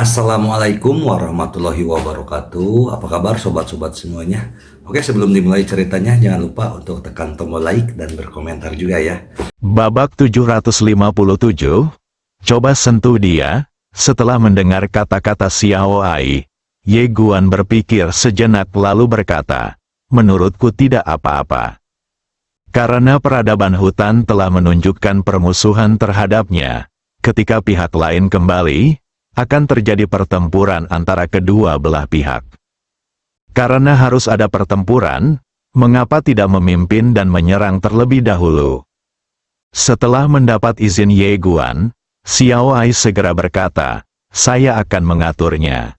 Assalamualaikum warahmatullahi wabarakatuh. Apa kabar sobat-sobat semuanya? Oke, sebelum dimulai ceritanya, jangan lupa untuk tekan tombol like dan berkomentar juga ya. Babak 757, coba sentuh dia. Setelah mendengar kata-kata Xiao Ai, Ye Guan berpikir sejenak lalu berkata, menurutku tidak apa-apa. Karena peradaban hutan telah menunjukkan permusuhan terhadapnya, ketika pihak lain kembali, akan terjadi pertempuran antara kedua belah pihak. Karena harus ada pertempuran, mengapa tidak memimpin dan menyerang terlebih dahulu? Setelah mendapat izin Ye Guan, Xiao Ai segera berkata, saya akan mengaturnya.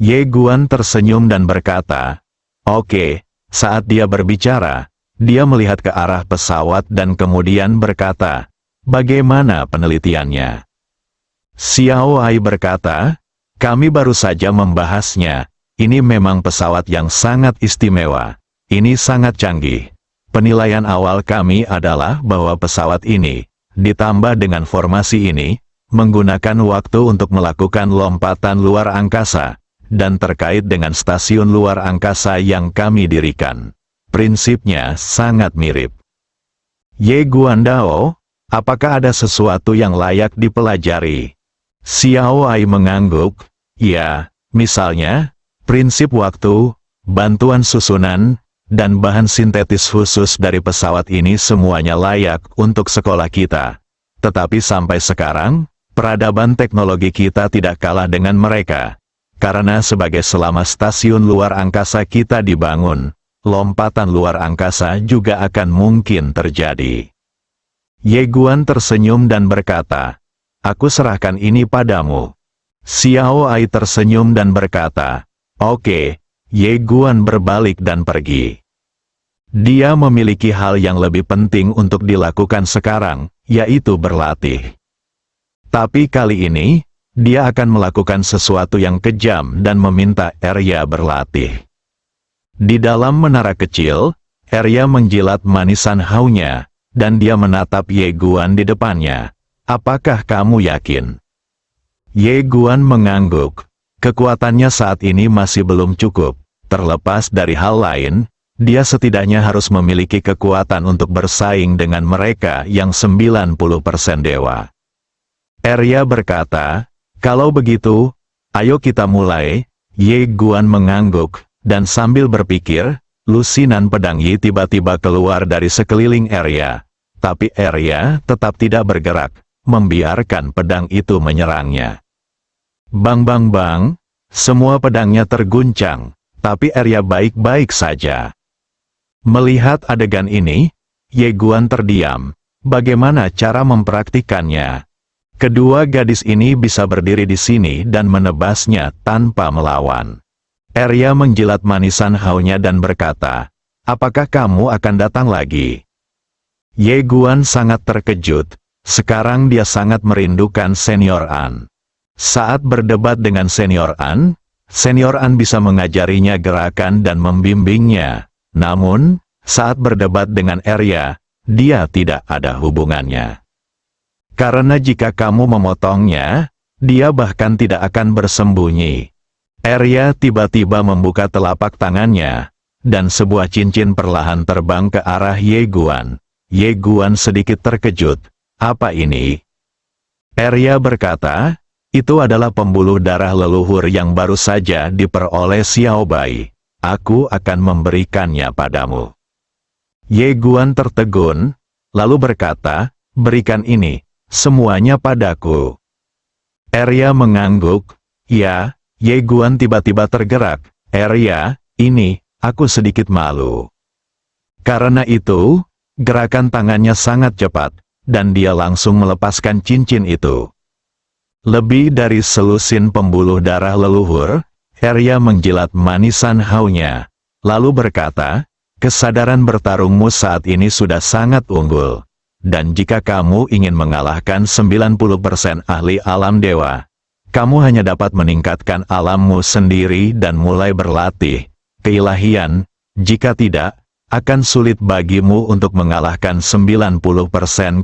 Ye Guan tersenyum dan berkata, oke. Saat dia berbicara, dia melihat ke arah pesawat dan kemudian berkata, bagaimana penelitiannya? Xiao Ai berkata, kami baru saja membahasnya, ini memang pesawat yang sangat istimewa, ini sangat canggih. Penilaian awal kami adalah bahwa pesawat ini, ditambah dengan formasi ini, menggunakan waktu untuk melakukan lompatan luar angkasa, dan terkait dengan stasiun luar angkasa yang kami dirikan. Prinsipnya sangat mirip. Ye Guandao, apakah ada sesuatu yang layak dipelajari? Xiao Ai mengangguk, ya, misalnya, prinsip waktu, bantuan susunan, dan bahan sintetis khusus dari pesawat ini semuanya layak untuk sekolah kita. Tetapi sampai sekarang, peradaban teknologi kita tidak kalah dengan mereka. Karena sebagai selama stasiun luar angkasa kita dibangun, lompatan luar angkasa juga akan mungkin terjadi. Ye Guan tersenyum dan berkata, aku serahkan ini padamu. Xiao Ai tersenyum dan berkata, oke. Ye Guan berbalik dan pergi. Dia memiliki hal yang lebih penting untuk dilakukan sekarang, yaitu berlatih. Tapi kali ini, dia akan melakukan sesuatu yang kejam dan meminta Arya berlatih. Di dalam menara kecil, Arya menjilat manisan haunya, dan dia menatap Ye Guan di depannya. Apakah kamu yakin? Ye Guan mengangguk. Kekuatannya saat ini masih belum cukup. Terlepas dari hal lain, dia setidaknya harus memiliki kekuatan untuk bersaing dengan mereka yang 90% dewa. Arya berkata, kalau begitu, ayo kita mulai. Ye Guan mengangguk, dan sambil berpikir, lusinan pedang Yi tiba-tiba keluar dari sekeliling Arya. Tapi Arya tetap tidak bergerak, membiarkan pedang itu menyerangnya. Bang bang bang, semua pedangnya terguncang, tapi Arya baik-baik saja. Melihat adegan ini, Ye Guan terdiam. Bagaimana cara mempraktikannya? Kedua gadis ini bisa berdiri di sini dan menebasnya tanpa melawan. Arya menjilat manisan haunya dan berkata, apakah kamu akan datang lagi? Ye Guan sangat terkejut. Sekarang dia sangat merindukan Senior An. Saat berdebat dengan Senior An bisa mengajarinya gerakan dan membimbingnya. Namun, saat berdebat dengan Arya, dia tidak ada hubungannya. Karena jika kamu memotongnya, dia bahkan tidak akan bersembunyi. Arya tiba-tiba membuka telapak tangannya, dan sebuah cincin perlahan terbang ke arah Ye Guan. Ye Guan sedikit terkejut. Apa ini? Arya berkata, itu adalah pembuluh darah leluhur yang baru saja diperoleh Xiao Bai. Aku akan memberikannya padamu. Ye Guan tertegun, lalu berkata, berikan ini, semuanya padaku. Arya mengangguk, ya. Ye Guan tiba-tiba tergerak, Arya, ini, aku sedikit malu. Karena itu, gerakan tangannya sangat cepat, dan dia langsung melepaskan cincin itu. Lebih dari selusin pembuluh darah leluhur, Arya menjilat manisan haunya, lalu berkata, kesadaran bertarungmu saat ini sudah sangat unggul. Dan jika kamu ingin mengalahkan 90% ahli alam dewa, kamu hanya dapat meningkatkan alammu sendiri dan mulai berlatih keilahian. Jika tidak, akan sulit bagimu untuk mengalahkan 90%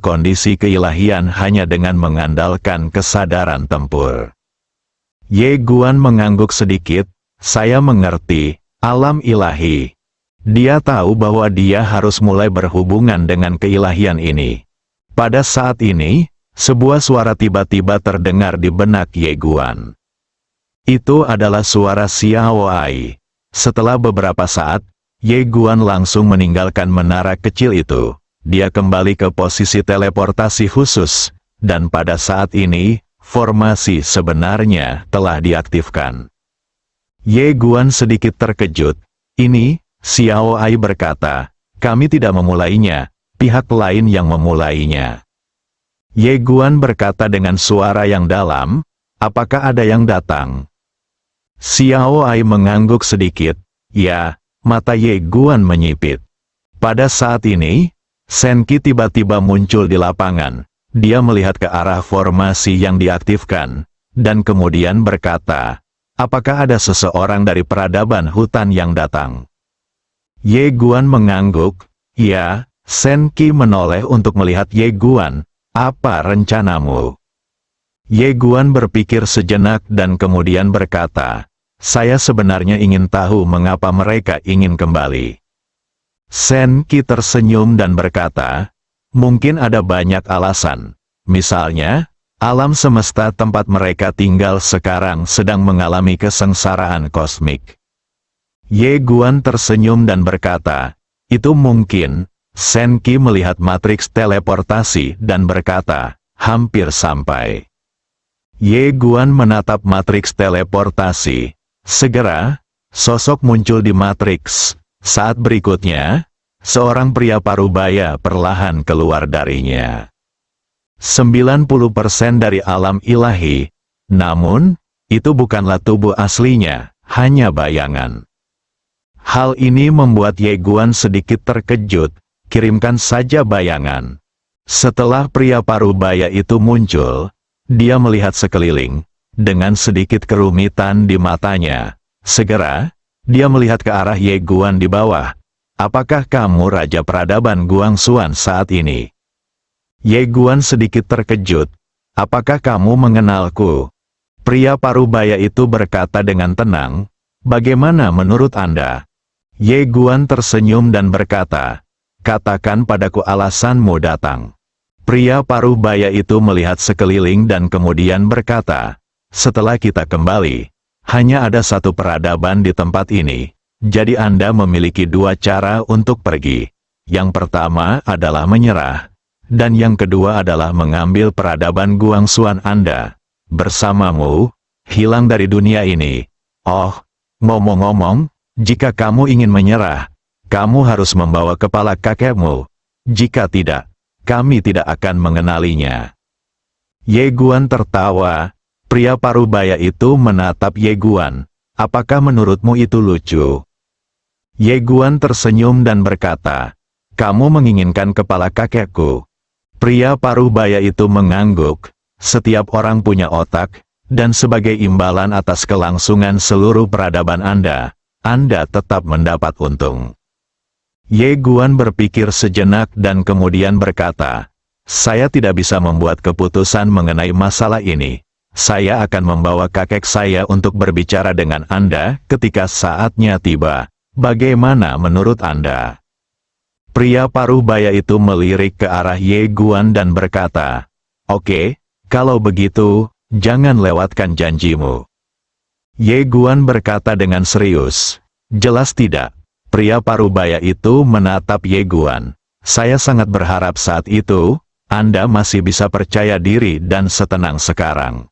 kondisi keilahian hanya dengan mengandalkan kesadaran tempur. Ye Guan mengangguk sedikit, saya mengerti, alam ilahi. Dia tahu bahwa dia harus mulai berhubungan dengan keilahian ini. Pada saat ini, sebuah suara tiba-tiba terdengar di benak Ye Guan. Itu adalah suara Xiao Ai. Setelah beberapa saat, Ye Guan langsung meninggalkan menara kecil itu. Dia kembali ke posisi teleportasi khusus, dan pada saat ini, formasi sebenarnya telah diaktifkan. Ye Guan sedikit terkejut. Ini, Xiao Ai berkata, kami tidak memulainya, pihak lain yang memulainya. Ye Guan berkata dengan suara yang dalam, apakah ada yang datang? Xiao Ai mengangguk sedikit, ya, mata Ye Guan menyipit. Pada saat ini, Shen Qi tiba-tiba muncul di lapangan. Dia melihat ke arah formasi yang diaktifkan, dan kemudian berkata, apakah ada seseorang dari peradaban hutan yang datang? Ye Guan mengangguk, ya. Shen Qi menoleh untuk melihat Ye Guan, apa rencanamu? Ye Guan berpikir sejenak dan kemudian berkata, saya sebenarnya ingin tahu mengapa mereka ingin kembali. Shen Qi tersenyum dan berkata, mungkin ada banyak alasan. Misalnya, alam semesta tempat mereka tinggal sekarang sedang mengalami kesengsaraan kosmik. Ye Guan tersenyum dan berkata, itu mungkin. Shen Qi melihat matriks teleportasi dan berkata, hampir sampai. Ye Guan menatap matriks teleportasi. Segera, sosok muncul di matriks. Saat berikutnya, seorang pria parubaya perlahan keluar darinya. 90% dari alam ilahi. Namun, itu bukanlah tubuh aslinya, hanya bayangan. Hal ini membuat Ye Guan sedikit terkejut. Kirimkan saja bayangan. Setelah pria parubaya itu muncul, dia melihat sekeliling, dengan sedikit kerumitan di matanya. Segera, dia melihat ke arah Ye Guan di bawah. Apakah kamu Raja Peradaban Guangxuan saat ini? Ye Guan sedikit terkejut. Apakah kamu mengenalku? Pria parubaya itu berkata dengan tenang, bagaimana menurut Anda? Ye Guan tersenyum dan berkata, katakan padaku alasanmu datang. Pria parubaya itu melihat sekeliling dan kemudian berkata, setelah kita kembali, hanya ada satu peradaban di tempat ini, jadi Anda memiliki dua cara untuk pergi. Yang pertama adalah menyerah, dan yang kedua adalah mengambil peradaban Guangxuan Anda. Bersamamu, hilang dari dunia ini. Oh, ngomong-ngomong, jika kamu ingin menyerah, kamu harus membawa kepala kakekmu. Jika tidak, kami tidak akan mengenalinya. Ye Guan tertawa. Pria parubaya itu menatap Ye Guan. Apakah menurutmu itu lucu? Ye Guan tersenyum dan berkata, kamu menginginkan kepala kakekku. Pria parubaya itu mengangguk. Setiap orang punya otak, dan sebagai imbalan atas kelangsungan seluruh peradaban Anda tetap mendapat untung. Ye Guan berpikir sejenak dan kemudian berkata, saya tidak bisa membuat keputusan mengenai masalah ini. Saya akan membawa kakek saya untuk berbicara dengan Anda ketika saatnya tiba. Bagaimana menurut Anda? Pria parubaya itu melirik ke arah Ye Guan dan berkata, oke, kalau begitu, jangan lewatkan janjimu. Ye Guan berkata dengan serius, jelas tidak. Pria parubaya itu menatap Ye Guan. Saya sangat berharap saat itu, Anda masih bisa percaya diri dan setenang sekarang.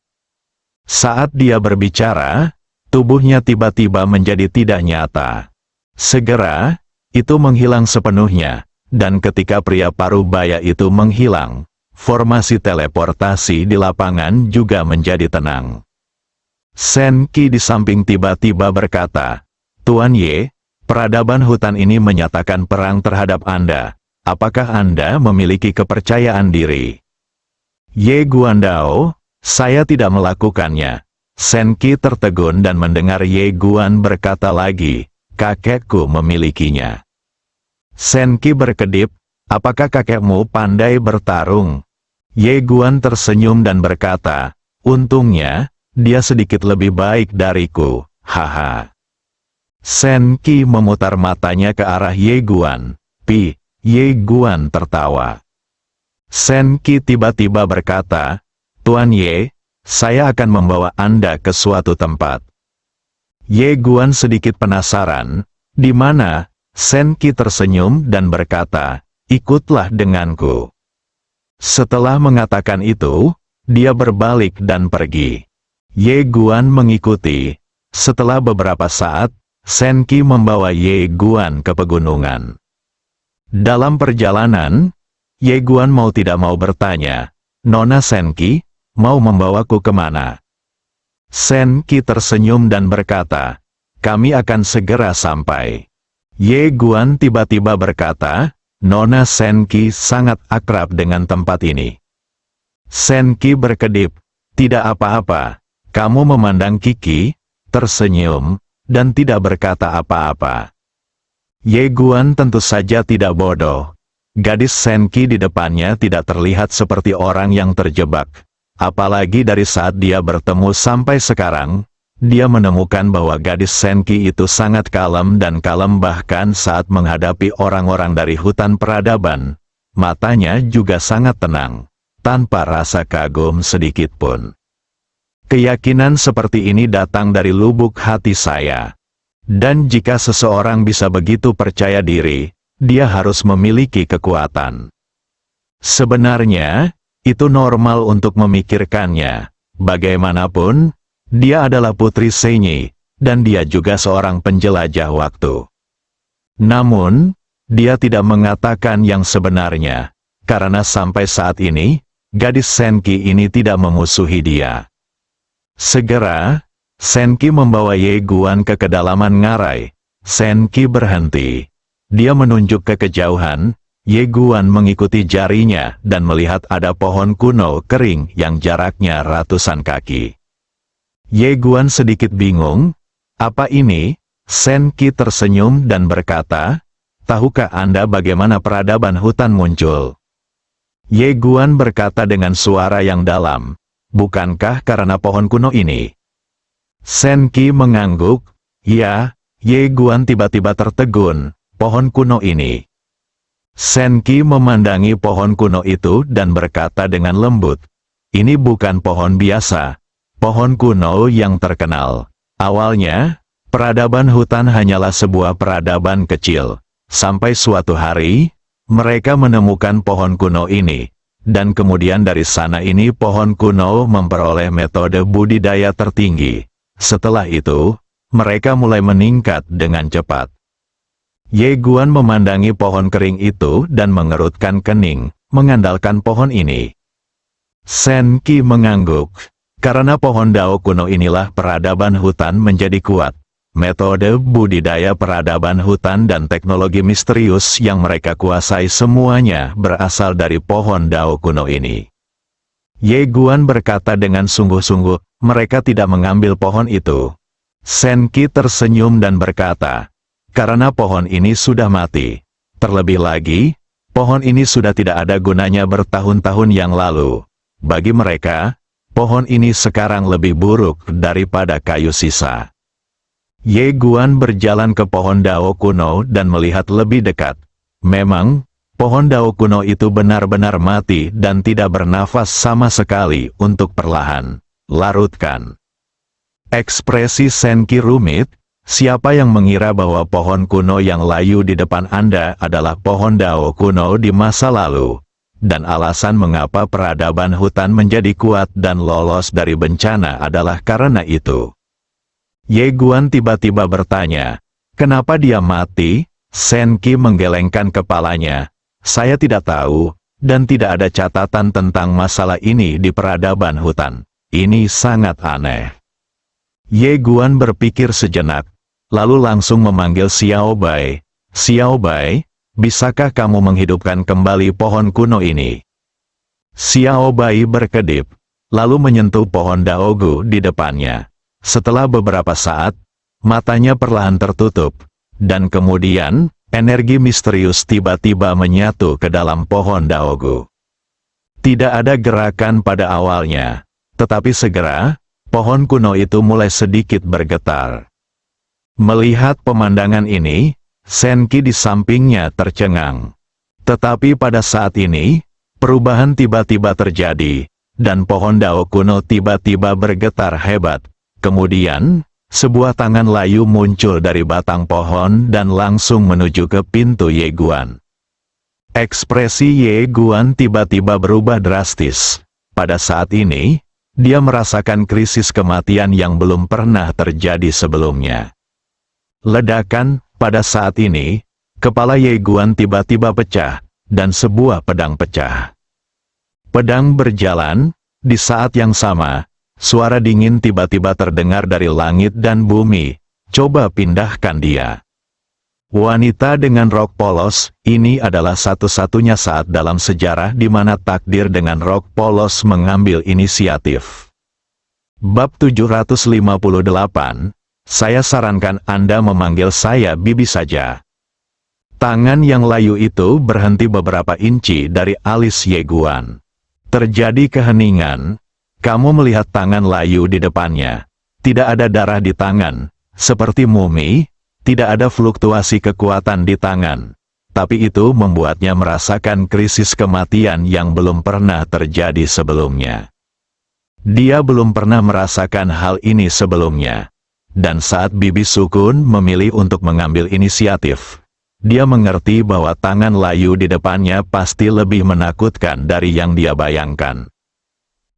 Saat dia berbicara, tubuhnya tiba-tiba menjadi tidak nyata. Segera, itu menghilang sepenuhnya, dan ketika pria parubaya itu menghilang, formasi teleportasi di lapangan juga menjadi tenang. Shen Qi di samping tiba-tiba berkata, Tuan Ye, peradaban hutan ini menyatakan perang terhadap Anda. Apakah Anda memiliki kepercayaan diri? Ye Guandao, saya tidak melakukannya. Shen Qi tertegun dan mendengar Ye Guan berkata lagi, kakekku memilikinya. Shen Qi berkedip, apakah kakekmu pandai bertarung? Ye Guan tersenyum dan berkata, untungnya, dia sedikit lebih baik dariku, haha. Shen Qi memutar matanya ke arah Ye Guan. Ye Guan tertawa. Shen Qi tiba-tiba berkata, Tuan Ye, saya akan membawa Anda ke suatu tempat. Ye Guan sedikit penasaran, di mana? Shen Qi tersenyum dan berkata, ikutlah denganku. Setelah mengatakan itu, dia berbalik dan pergi. Ye Guan mengikuti. Setelah beberapa saat, Shen Qi membawa Ye Guan ke pegunungan. Dalam perjalanan, Ye Guan mau tidak mau bertanya, Nona Shen Qi, mau membawaku kemana? Shen Qi tersenyum dan berkata, kami akan segera sampai. Ye Guan tiba-tiba berkata, Nona Shen Qi sangat akrab dengan tempat ini. Shen Qi berkedip, tidak apa-apa, kamu memandang Qi, tersenyum, dan tidak berkata apa-apa. Ye Guan tentu saja tidak bodoh. Gadis Shen Qi di depannya tidak terlihat seperti orang yang terjebak. Apalagi dari saat dia bertemu sampai sekarang, dia menemukan bahwa gadis Shen Qi itu sangat kalem dan kalem bahkan saat menghadapi orang-orang dari hutan peradaban. Matanya juga sangat tenang, tanpa rasa kagum sedikit pun. Keyakinan seperti ini datang dari lubuk hati saya. Dan jika seseorang bisa begitu percaya diri, dia harus memiliki kekuatan. Sebenarnya, itu normal untuk memikirkannya. Bagaimanapun, dia adalah putri Shenyi, dan dia juga seorang penjelajah waktu. Namun, dia tidak mengatakan yang sebenarnya, karena sampai saat ini, gadis Shen Qi ini tidak memusuhi dia. Segera, Shen Qi membawa Ye Guan ke kedalaman ngarai. Shen Qi berhenti. Dia menunjuk ke kejauhan. Ye Guan mengikuti jarinya dan melihat ada pohon kuno kering yang jaraknya ratusan kaki. Ye Guan sedikit bingung. Apa ini? Shen Qi tersenyum dan berkata, tahukah Anda bagaimana peradaban hutan muncul? Ye Guan berkata dengan suara yang dalam, bukankah karena pohon kuno ini? Shen Qi mengangguk, ya. Ye Guan tiba-tiba tertegun, pohon kuno ini. Shen Qi memandangi pohon kuno itu dan berkata dengan lembut, ini bukan pohon biasa, pohon kuno yang terkenal. Awalnya, peradaban hutan hanyalah sebuah peradaban kecil. Sampai suatu hari, mereka menemukan pohon kuno ini, dan kemudian dari sana ini pohon kuno memperoleh metode budidaya tertinggi. Setelah itu, mereka mulai meningkat dengan cepat. Ye Guan memandangi pohon kering itu dan mengerutkan kening, mengandalkan pohon ini. Shen Qi mengangguk, karena pohon dao kuno inilah peradaban hutan menjadi kuat. Metode budidaya peradaban hutan dan teknologi misterius yang mereka kuasai semuanya berasal dari pohon dao kuno ini. Ye Guan berkata dengan sungguh-sungguh, mereka tidak mengambil pohon itu. Shen Qi tersenyum dan berkata, karena pohon ini sudah mati. Terlebih lagi, pohon ini sudah tidak ada gunanya bertahun-tahun yang lalu. Bagi mereka, pohon ini sekarang lebih buruk daripada kayu sisa. Ye Guan berjalan ke pohon dao kuno dan melihat lebih dekat. Memang, pohon dao kuno itu benar-benar mati dan tidak bernafas sama sekali untuk perlahan larutkan. Ekspresi Shen Qi rumit. Siapa yang mengira bahwa pohon kuno yang layu di depan Anda adalah pohon dao kuno di masa lalu? Dan alasan mengapa peradaban hutan menjadi kuat dan lolos dari bencana adalah karena itu. Ye Guan tiba-tiba bertanya, kenapa dia mati? Shen Qi menggelengkan kepalanya. Saya tidak tahu, dan tidak ada catatan tentang masalah ini di peradaban hutan. Ini sangat aneh. Ye Guan berpikir sejenak. Lalu langsung memanggil Xiao Bai. Xiao Bai, bisakah kamu menghidupkan kembali pohon kuno ini? Xiao Bai berkedip, lalu menyentuh pohon daogu di depannya. Setelah beberapa saat, matanya perlahan tertutup, dan kemudian, energi misterius tiba-tiba menyatu ke dalam pohon daogu. Tidak ada gerakan pada awalnya, tetapi segera, pohon kuno itu mulai sedikit bergetar. Melihat pemandangan ini, Senki di sampingnya tercengang. Tetapi pada saat ini, perubahan tiba-tiba terjadi, dan pohon dao kuno tiba-tiba bergetar hebat. Kemudian, sebuah tangan layu muncul dari batang pohon dan langsung menuju ke pintu Ye Guan. Ekspresi Ye Guan tiba-tiba berubah drastis. Pada saat ini, dia merasakan krisis kematian yang belum pernah terjadi sebelumnya. Ledakan, pada saat ini, kepala Ye Guan tiba-tiba pecah, dan sebuah pedang pecah. Pedang berjalan, di saat yang sama, suara dingin tiba-tiba terdengar dari langit dan bumi. Coba pindahkan dia. Wanita dengan rok polos, ini adalah satu-satunya saat dalam sejarah di mana takdir dengan rok polos mengambil inisiatif. Bab 758, saya sarankan Anda memanggil saya Bibi saja. Tangan yang layu itu berhenti beberapa inci dari alis Ye Guan. Terjadi keheningan. Kamu melihat tangan layu di depannya. Tidak ada darah di tangan, seperti mumi. Tidak ada fluktuasi kekuatan di tangan. Tapi itu membuatnya merasakan krisis kematian yang belum pernah terjadi sebelumnya. Dia belum pernah merasakan hal ini sebelumnya. Dan saat Bibi Sukun memilih untuk mengambil inisiatif, dia mengerti bahwa tangan layu di depannya pasti lebih menakutkan dari yang dia bayangkan.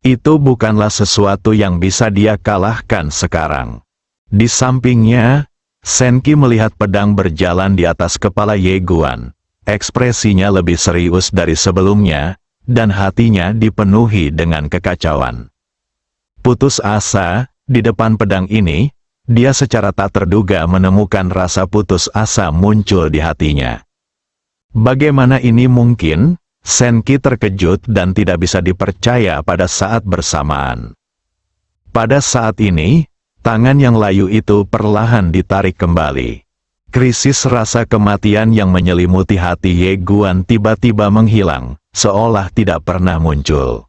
Itu bukanlah sesuatu yang bisa dia kalahkan sekarang. Di sampingnya, Senki melihat pedang berjalan di atas kepala Ye Guan. Ekspresinya lebih serius dari sebelumnya, dan hatinya dipenuhi dengan kekacauan. Putus asa, di depan pedang ini, dia secara tak terduga menemukan rasa putus asa muncul di hatinya. Bagaimana ini mungkin? Senki terkejut dan tidak bisa dipercaya pada saat bersamaan. Pada saat ini, tangan yang layu itu perlahan ditarik kembali. Krisis rasa kematian yang menyelimuti hati Ye Guan tiba-tiba menghilang, seolah tidak pernah muncul.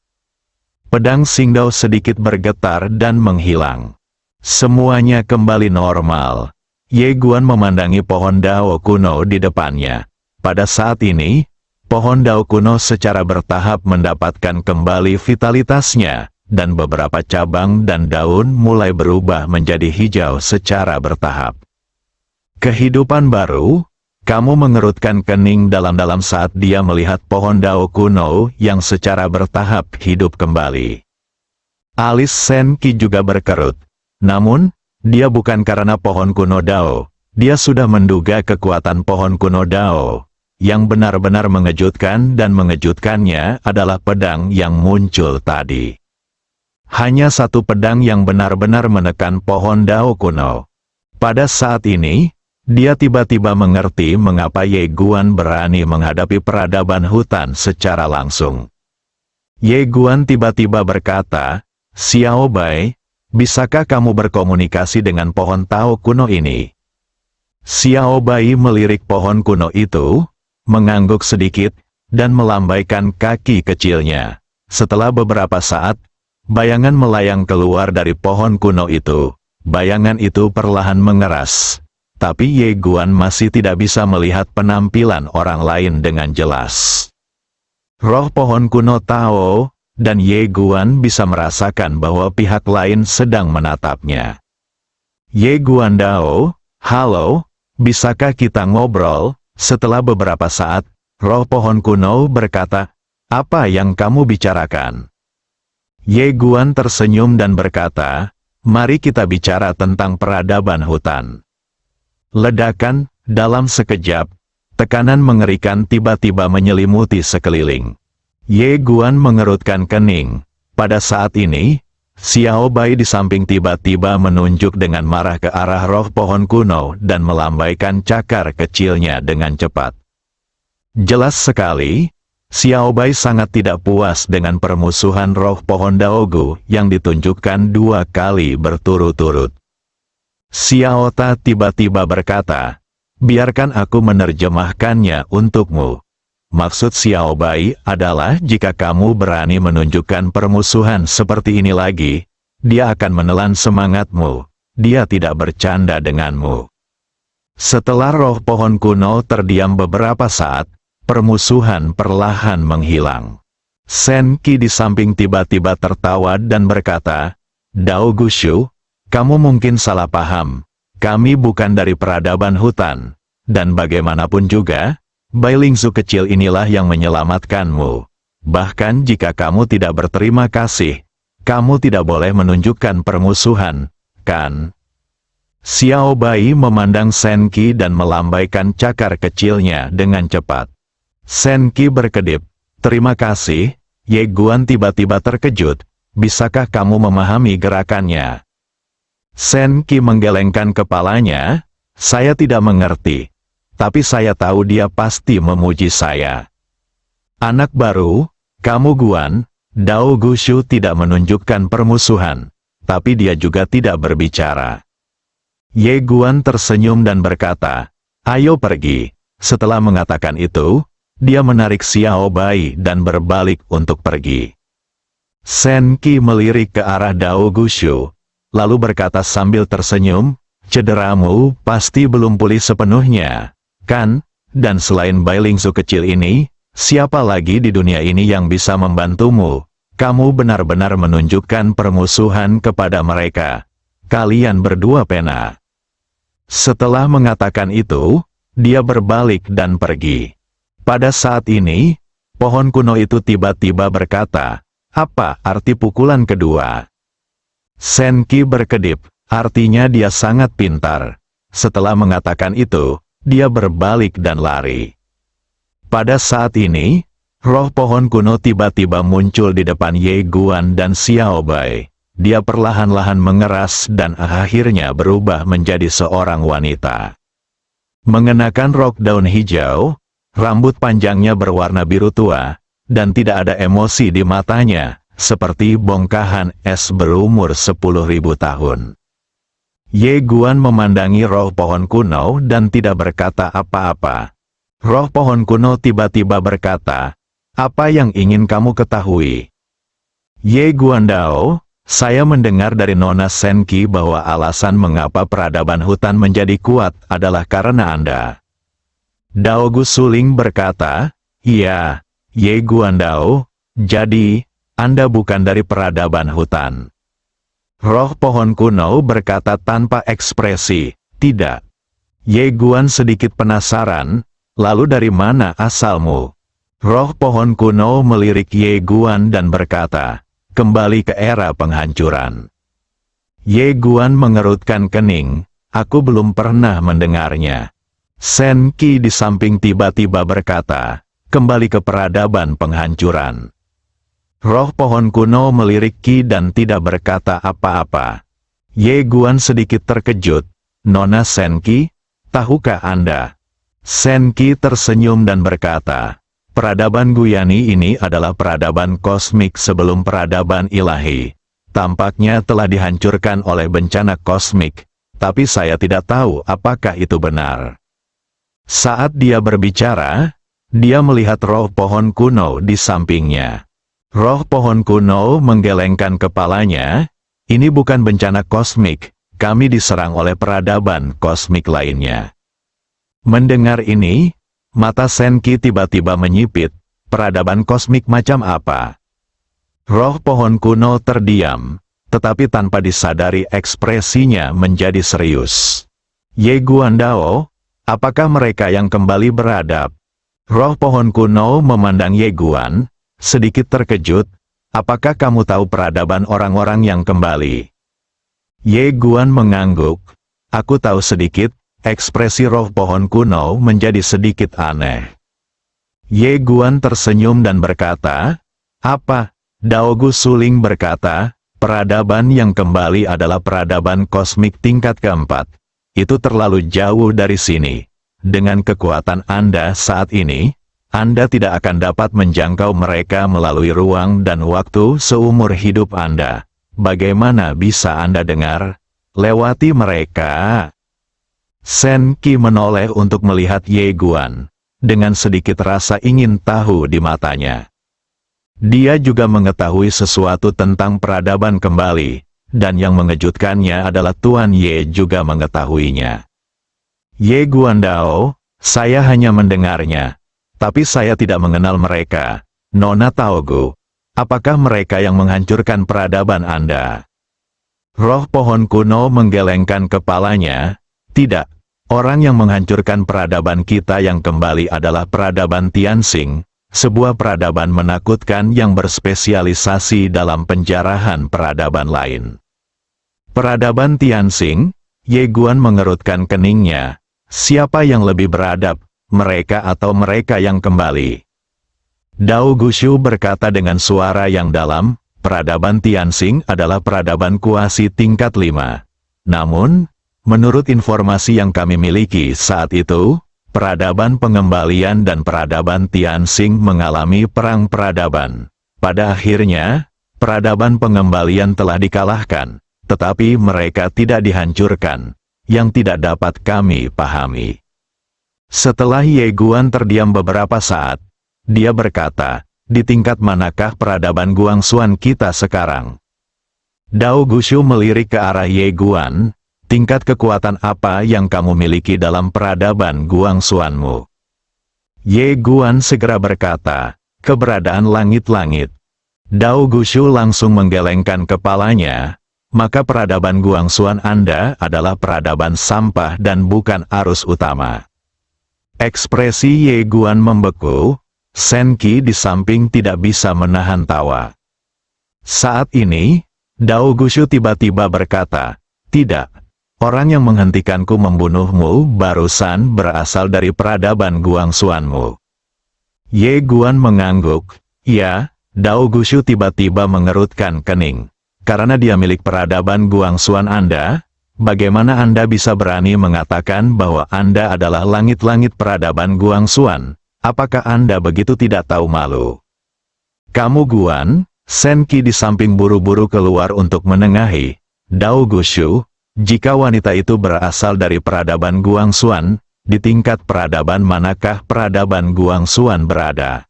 Pedang Xingdao sedikit bergetar dan menghilang. Semuanya kembali normal. Ye Guan memandangi pohon dao kuno di depannya. Pada saat ini, pohon dao kuno secara bertahap mendapatkan kembali vitalitasnya, dan beberapa cabang dan daun mulai berubah menjadi hijau secara bertahap. Kehidupan baru, kamu mengerutkan kening dalam-dalam saat dia melihat pohon dao kuno yang secara bertahap hidup kembali. Alis Senki juga berkerut. Namun, dia bukan karena pohon kuno dao, dia sudah menduga kekuatan pohon kuno dao. Yang benar-benar mengejutkan dan mengejutkannya adalah pedang yang muncul tadi. Hanya satu pedang yang benar-benar menekan pohon dao kuno. Pada saat ini, dia tiba-tiba mengerti mengapa Ye Guan berani menghadapi peradaban hutan secara langsung. Ye Guan tiba-tiba berkata, "Xiao Bai, bisakah kamu berkomunikasi dengan pohon tao kuno ini?" Xiao Bai melirik pohon kuno itu, mengangguk sedikit, dan melambaikan kaki kecilnya. Setelah beberapa saat, bayangan melayang keluar dari pohon kuno itu. Bayangan itu perlahan mengeras. Tapi Ye Guan masih tidak bisa melihat penampilan orang lain dengan jelas. Roh pohon kuno Tao, dan Ye Guan bisa merasakan bahwa pihak lain sedang menatapnya. Ye Guan Dao, halo, bisakah kita ngobrol? Setelah beberapa saat, roh pohon kuno berkata, apa yang kamu bicarakan? Ye Guan tersenyum dan berkata, mari kita bicara tentang peradaban hutan. Ledakan, dalam sekejap, tekanan mengerikan tiba-tiba menyelimuti sekeliling. Ye Guan mengerutkan kening. Pada saat ini, Xiao Bai di samping tiba-tiba menunjuk dengan marah ke arah roh pohon kuno dan melambaikan cakar kecilnya dengan cepat. Jelas sekali, Xiao Bai sangat tidak puas dengan permusuhan roh pohon Daogu yang ditunjukkan 2 kali berturut-turut. Xiao Ta tiba-tiba berkata, biarkan aku menerjemahkannya untukmu. Maksud Xiao Bai adalah jika kamu berani menunjukkan permusuhan seperti ini lagi, dia akan menelan semangatmu, dia tidak bercanda denganmu. Setelah roh pohon kuno terdiam beberapa saat, permusuhan perlahan menghilang. Sen Qi di samping tiba-tiba tertawa dan berkata, "Dao Gushu, kamu mungkin salah paham. Kami bukan dari peradaban hutan, dan bagaimanapun juga, Bai Lingzu kecil inilah yang menyelamatkanmu. Bahkan jika kamu tidak berterima kasih, kamu tidak boleh menunjukkan permusuhan, kan?" Xiao Bai memandang Sen Qi dan melambaikan cakar kecilnya dengan cepat. Sen Qi berkedip, "Terima kasih." Ye Guan tiba-tiba terkejut, "Bisakah kamu memahami gerakannya?" Sen Qi menggelengkan kepalanya, "Saya tidak mengerti. Tapi saya tahu dia pasti memuji saya." "Anak baru, kamu Guan." Dao Gushu tidak menunjukkan permusuhan, tapi dia juga tidak berbicara. Ye Guan tersenyum dan berkata, "Ayo pergi." Setelah mengatakan itu, dia menarik Xiao Bai dan berbalik untuk pergi. Sen Qi melirik ke arah Dao Gushu, lalu berkata sambil tersenyum, "Cederamu pasti belum pulih sepenuhnya, kan? Dan selain Bai Lingzu kecil ini, siapa lagi di dunia ini yang bisa membantumu? Kamu benar-benar menunjukkan permusuhan kepada mereka. Kalian berdua pena." Setelah mengatakan itu, dia berbalik dan pergi. Pada saat ini, pohon kuno itu tiba-tiba berkata, "Apa arti pukulan kedua?" Sen Qi berkedip, artinya dia sangat pintar. Setelah mengatakan itu, dia berbalik dan lari. Pada saat ini, roh pohon kuno tiba-tiba muncul di depan Ye Guan dan Xiao Bai. Dia perlahan-lahan mengeras dan akhirnya berubah menjadi seorang wanita. Mengenakan rok daun hijau, rambut panjangnya berwarna biru tua, dan tidak ada emosi di matanya, seperti bongkahan es berumur 10.000 tahun. Ye Guan memandangi roh pohon kuno dan tidak berkata apa-apa. Roh pohon kuno tiba-tiba berkata, "Apa yang ingin kamu ketahui?" "Ye Guan Dao, saya mendengar dari Nona Sen Qi bahwa alasan mengapa peradaban hutan menjadi kuat adalah karena Anda." Dao Gusuling berkata, "Iya, Ye Guan Dao, jadi, Anda bukan dari peradaban hutan." Roh pohon kuno berkata tanpa ekspresi, "Tidak." Ye Guan sedikit penasaran, "Lalu dari mana asalmu?" Roh pohon kuno melirik Ye Guan dan berkata, "Kembali ke era penghancuran." Ye Guan mengerutkan kening, "Aku belum pernah mendengarnya." Sen Qi di samping tiba-tiba berkata, "Kembali ke peradaban penghancuran." Roh pohon kuno melirik Qi dan tidak berkata apa-apa. Ye Guan sedikit terkejut, "Nona Sen Qi, tahukah Anda?" Sen Qi tersenyum dan berkata, "Peradaban Guyani ini adalah peradaban kosmik sebelum peradaban ilahi. Tampaknya telah dihancurkan oleh bencana kosmik, tapi saya tidak tahu apakah itu benar." Saat dia berbicara, dia melihat roh pohon kuno di sampingnya. Roh pohon kuno menggelengkan kepalanya, "Ini bukan bencana kosmik, kami diserang oleh peradaban kosmik lainnya." Mendengar ini, mata Sen Qi tiba-tiba menyipit, "Peradaban kosmik macam apa?" Roh pohon kuno terdiam, tetapi tanpa disadari ekspresinya menjadi serius. "Ye Guan Dao, apakah mereka yang kembali beradab?" Roh pohon kuno memandang Ye Guan, sedikit terkejut, "Apakah kamu tahu peradaban orang-orang yang kembali?" Ye Guan mengangguk, "Aku tahu sedikit." Ekspresi roh pohon kuno menjadi sedikit aneh. Ye Guan tersenyum dan berkata, "Apa?" Dao Gusuling berkata, "Peradaban yang kembali adalah peradaban kosmik tingkat keempat. Itu terlalu jauh dari sini. Dengan kekuatan Anda saat ini, Anda tidak akan dapat menjangkau mereka melalui ruang dan waktu seumur hidup Anda. Bagaimana bisa Anda dengar? Lewati mereka." Sen Qi menoleh untuk melihat Ye Guan, dengan sedikit rasa ingin tahu di matanya. Dia juga mengetahui sesuatu tentang peradaban kembali, dan yang mengejutkannya adalah Tuan Ye juga mengetahuinya. Ye Guandao, saya hanya mendengarnya, tapi saya tidak mengenal mereka. Nona Taogu, apakah mereka yang menghancurkan peradaban Anda? Roh pohon kuno menggelengkan kepalanya. Tidak, orang yang menghancurkan peradaban kita yang kembali adalah peradaban Tianxing, sebuah peradaban menakutkan yang berspesialisasi dalam penjarahan peradaban lain. Peradaban Tianxing, Ye Guan mengerutkan keningnya. Siapa yang lebih beradab, mereka atau mereka yang kembali? Dao Gushu berkata dengan suara yang dalam, peradaban Tianxing adalah peradaban kuasi tingkat 5. Namun, menurut informasi yang kami miliki saat itu, peradaban pengembalian dan peradaban Tianxing mengalami perang peradaban. Pada akhirnya, peradaban pengembalian telah dikalahkan, tetapi mereka tidak dihancurkan, yang tidak dapat kami pahami. Setelah Ye Guan terdiam beberapa saat, dia berkata, di tingkat manakah peradaban Guangxuan kita sekarang? Dao Gushu melirik ke arah Ye Guan, tingkat kekuatan apa yang kamu miliki dalam peradaban Guangxuanmu? Ye Guan segera berkata, keberadaan langit-langit. Dao Gushu langsung menggelengkan kepalanya, maka peradaban Guangxuan Anda adalah peradaban sampah dan bukan arus utama. Ekspresi Ye Guan membeku, Senki di samping tidak bisa menahan tawa. Saat ini, Dao Gushu tiba-tiba berkata, tidak, orang yang menghentikanku membunuhmu barusan berasal dari peradaban Guangxuanmu. Ye Guan mengangguk, ya, Dao Gushu tiba-tiba mengerutkan kening. Karena dia milik peradaban Guangxuan Anda, bagaimana Anda bisa berani mengatakan bahwa Anda adalah langit-langit peradaban Guangxuan? Apakah Anda begitu tidak tahu malu? Kamu Guan, Senki di samping buru-buru keluar untuk menengahi. Dao Gushu, jika wanita itu berasal dari peradaban Guangxuan, di tingkat peradaban manakah peradaban Guangxuan berada?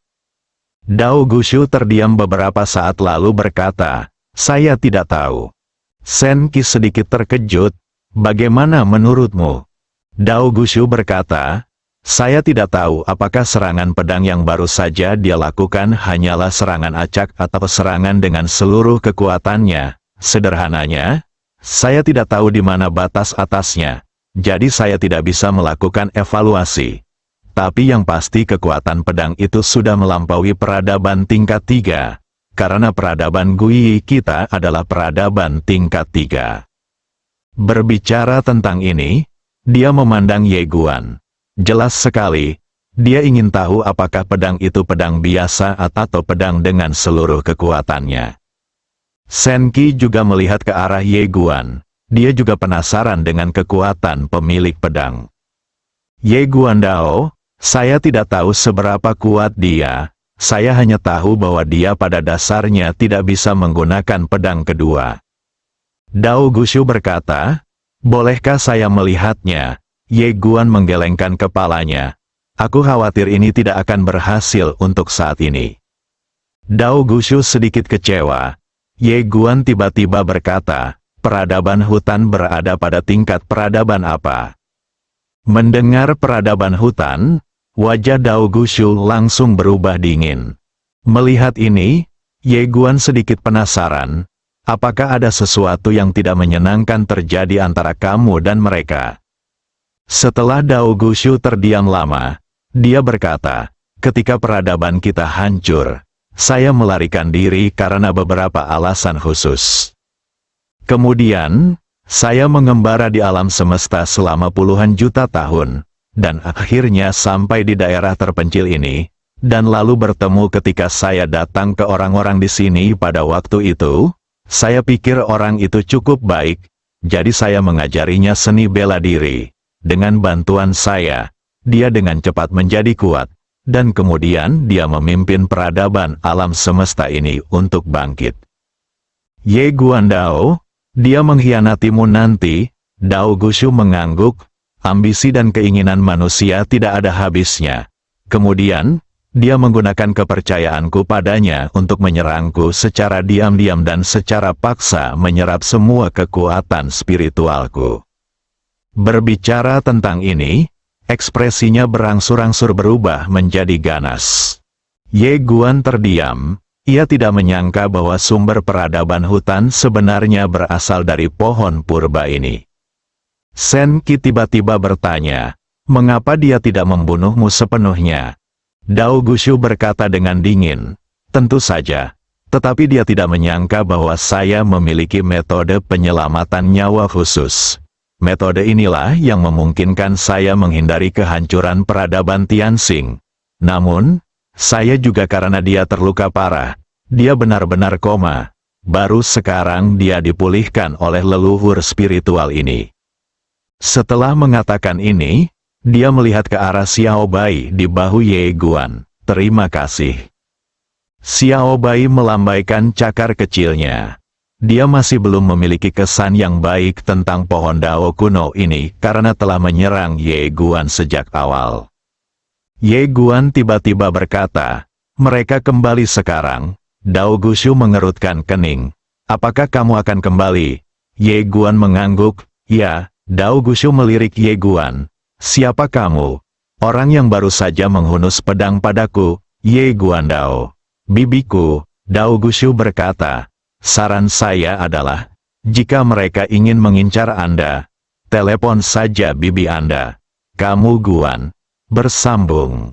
Dao Gushu terdiam beberapa saat lalu berkata, saya tidak tahu. Senki sedikit terkejut, bagaimana menurutmu? Dao Gushu berkata, saya tidak tahu apakah serangan pedang yang baru saja dia lakukan hanyalah serangan acak atau serangan dengan seluruh kekuatannya. Sederhananya, saya tidak tahu di mana batas atasnya, jadi saya tidak bisa melakukan evaluasi. Tapi yang pasti kekuatan pedang itu sudah melampaui peradaban tingkat 3. Karena peradaban Gui kita adalah peradaban tingkat 3. Berbicara tentang ini, dia memandang Ye Guan. Jelas sekali, dia ingin tahu apakah pedang itu pedang biasa atau pedang dengan seluruh kekuatannya. Senki juga melihat ke arah Ye Guan. Dia juga penasaran dengan kekuatan pemilik pedang. Ye Guandao, saya tidak tahu seberapa kuat dia. Saya hanya tahu bahwa dia pada dasarnya tidak bisa menggunakan pedang kedua. Dao Gushu berkata, bolehkah saya melihatnya? Ye Guan menggelengkan kepalanya. Aku khawatir ini tidak akan berhasil untuk saat ini. Dao Gushu sedikit kecewa. Ye Guan tiba-tiba berkata, peradaban hutan berada pada tingkat peradaban apa? Mendengar peradaban hutan, wajah Dao Gushu langsung berubah dingin. Melihat ini, Ye Guan sedikit penasaran, apakah ada sesuatu yang tidak menyenangkan terjadi antara kamu dan mereka? Setelah Dao Gushu terdiam lama, dia berkata, ketika peradaban kita hancur, saya melarikan diri karena beberapa alasan khusus. Kemudian, saya mengembara di alam semesta selama puluhan juta tahun. Dan akhirnya sampai di daerah terpencil ini, dan lalu bertemu ketika saya datang ke orang-orang di sini pada waktu itu, saya pikir orang itu cukup baik, jadi saya mengajarinya seni bela diri. Dengan bantuan saya, dia dengan cepat menjadi kuat, dan kemudian dia memimpin peradaban alam semesta ini untuk bangkit. Ye Guandao, dia mengkhianatimu nanti. Dao Gushu mengangguk. Ambisi dan keinginan manusia tidak ada habisnya. Kemudian, Dia menggunakan kepercayaanku padanya untuk menyerangku secara diam-diam dan secara paksa menyerap semua kekuatan spiritualku. Berbicara tentang ini, ekspresinya berangsur-angsur berubah menjadi ganas. Ye Guan terdiam. Ia tidak menyangka bahwa sumber peradaban hutan sebenarnya berasal dari pohon purba ini. Sen Qi tiba-tiba bertanya, mengapa dia tidak membunuhmu sepenuhnya? Dao Gushu berkata dengan dingin, tentu saja, tetapi dia tidak menyangka bahwa saya memiliki metode penyelamatan nyawa khusus. Metode inilah yang memungkinkan saya menghindari kehancuran peradaban Tianxing. Namun, saya juga karena dia terluka parah, dia benar-benar koma. Baru sekarang dia dipulihkan oleh leluhur spiritual ini. Setelah mengatakan ini, dia melihat ke arah Xiao Bai di bahu Ye Guan. Terima kasih. Xiao Bai melambaikan cakar kecilnya. Dia masih belum memiliki kesan yang baik tentang pohon Dao kuno ini karena telah menyerang Ye Guan sejak awal. Ye Guan tiba-tiba berkata, mereka kembali sekarang. Dao Gushu mengerutkan kening. Apakah kamu akan kembali? Ye Guan mengangguk. Ya. Dao Gushu melirik Ye Guan. Siapa kamu? Orang yang baru saja menghunus pedang padaku, Ye Guan Dao. Bibiku, Dao Gushu berkata. Saran saya adalah, jika mereka ingin mengincar Anda, telepon saja bibi Anda. Kamu Guan. Bersambung.